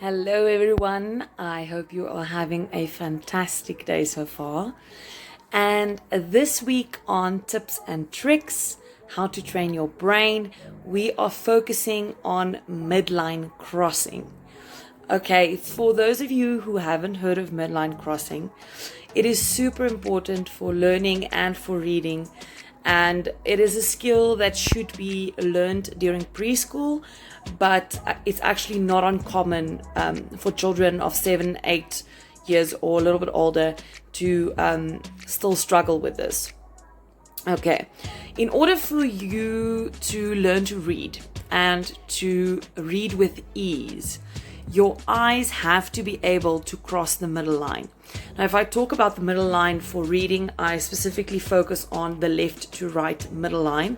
Hello everyone, I hope you are having a fantastic day so far. And this week on tips and tricks, how to train your brain, we are focusing on midline crossing. Okay, for those of you who haven't heard of midline crossing, it is super important for learning and for reading. And it is a skill that should be learned during preschool, but it's actually not uncommon for children of 7, 8 years or a little bit older to still struggle with this. Okay, in order for you to learn to read and to read with ease, your eyes have to be able to cross the middle line. Now, if I talk about the middle line for reading, I specifically focus on the left to right middle line.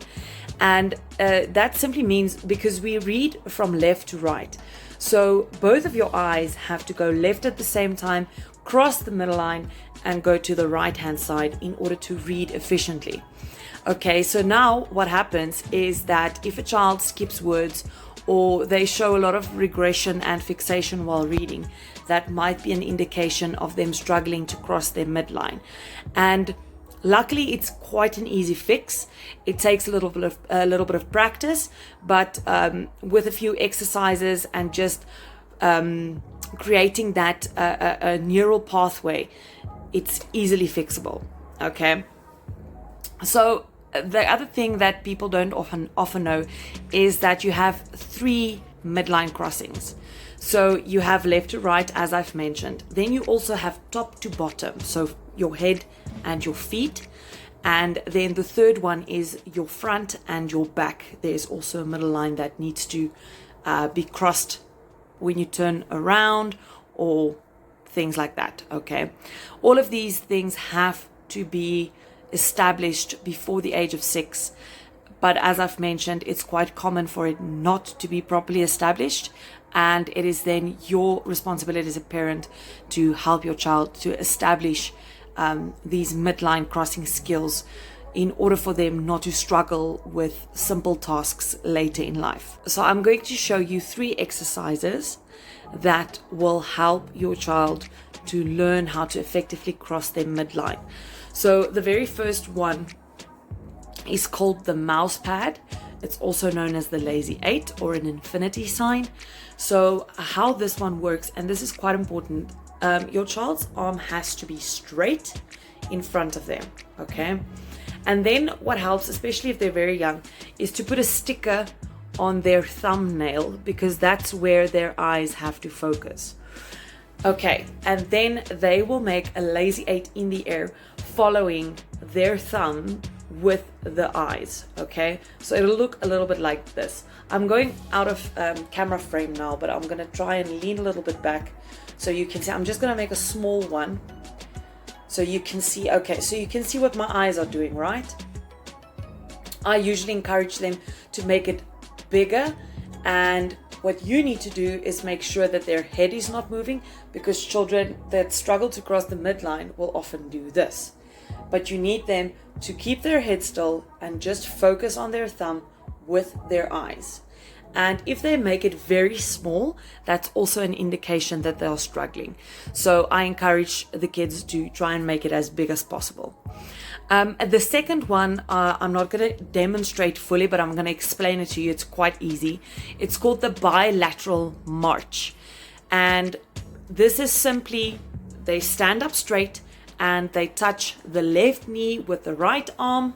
And that simply means because we read from left to right. So both of your eyes have to go left at the same time, cross the middle line, and go to the right hand side in order to read efficiently. Okay, so now what happens is that if a child skips words or they show a lot of regression and fixation while reading, that might be an indication of them struggling to cross their midline. And luckily, it's quite an easy fix. It takes a little bit of practice, but with a few exercises and just creating that a neural pathway, it's easily fixable. Okay, so the other thing that people don't often know is that you have 3 midline crossings. So you have left to right, as I've mentioned. Then you also have top to bottom, so your head and your feet. And then the third one is your front and your back. There's also a middle line that needs to be crossed when you turn around or things like that. Okay, all of these things have to be established before the age of 6. But as I've mentioned, it's quite common for it not to be properly established. And it is then your responsibility as a parent to help your child to establish these midline crossing skills in order for them not to struggle with simple tasks later in life. So I'm going to show you 3 exercises that will help your child to learn how to effectively cross their midline. So the very first one is called the Mousepad. It's also known as the lazy 8 or an infinity sign. So how this one works, and this is quite important, your child's arm has to be straight in front of them, okay? And then what helps, especially if they're very young, is to put a sticker on their thumbnail, because that's where their eyes have to focus. Okay, and then they will make a lazy 8 in the air following their thumb with the eyes. Okay, so it'll look a little bit like this. I'm going out of camera frame now, but I'm gonna try and lean a little bit back so you can see. I'm just gonna make a small one so you can see. Okay, so you can see what my eyes are doing, right? I usually encourage them to make it bigger, and what you need to do is make sure that their head is not moving, because children that struggle to cross the midline will often do this. But you need them to keep their head still and just focus on their thumb with their eyes. And if they make it very small, that's also an indication that they are struggling. So I encourage the kids to try and make it as big as possible. The second one, I'm not going to demonstrate fully, but I'm going to explain it to you. It's quite easy. It's called the bilateral march. And this is simply, they stand up straight and they touch the left knee with the right arm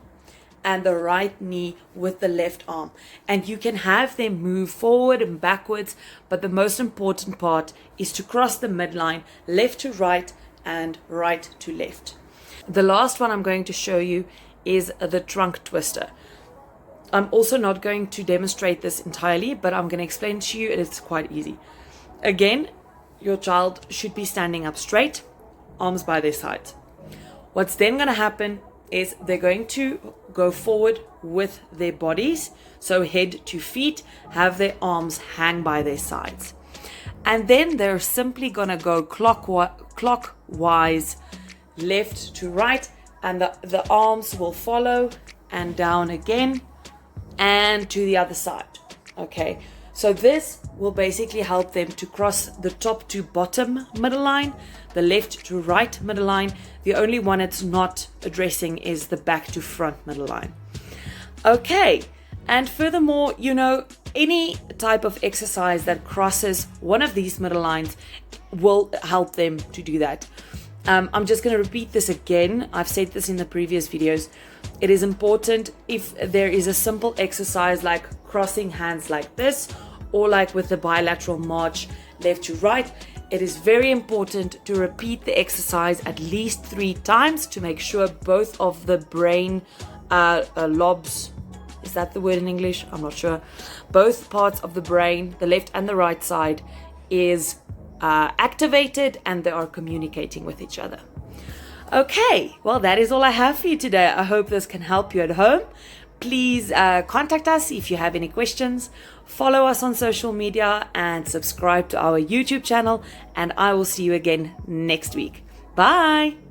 and the right knee with the left arm. And you can have them move forward and backwards, but the most important part is to cross the midline, left to right and right to left. The last one I'm going to show you is the trunk twister. I'm also not going to demonstrate this entirely, but I'm going to explain to you, and it's quite easy. Again, your child should be standing up straight, arms by their sides. What's then going to happen is they're going to go forward with their bodies, so head to feet, have their arms hang by their sides. And then they're simply going to go clockwise, left to right, and the arms will follow, and down again, and to the other side. Okay, So this will basically help them to cross the top to bottom middle line, the left to right middle line. The only one it's not addressing is the back to front middle line. Okay, and furthermore, you know, any type of exercise that crosses one of these middle lines will help them to do that. I'm just going to repeat this again. I've said this in the previous videos. It is important if there is a simple exercise like crossing hands like this, or like with the bilateral march left to right, it is very important to repeat the exercise at least 3 times to make sure both of the brain lobes, is that the word in English? I'm not sure. Both parts of the brain, the left and the right side, is activated and they are communicating with each other. Okay, well, that is all I have for you today. I hope this can help you at home. Please contact us if you have any questions. Follow us on social media and subscribe to our YouTube channel. And I will see you again next week. Bye.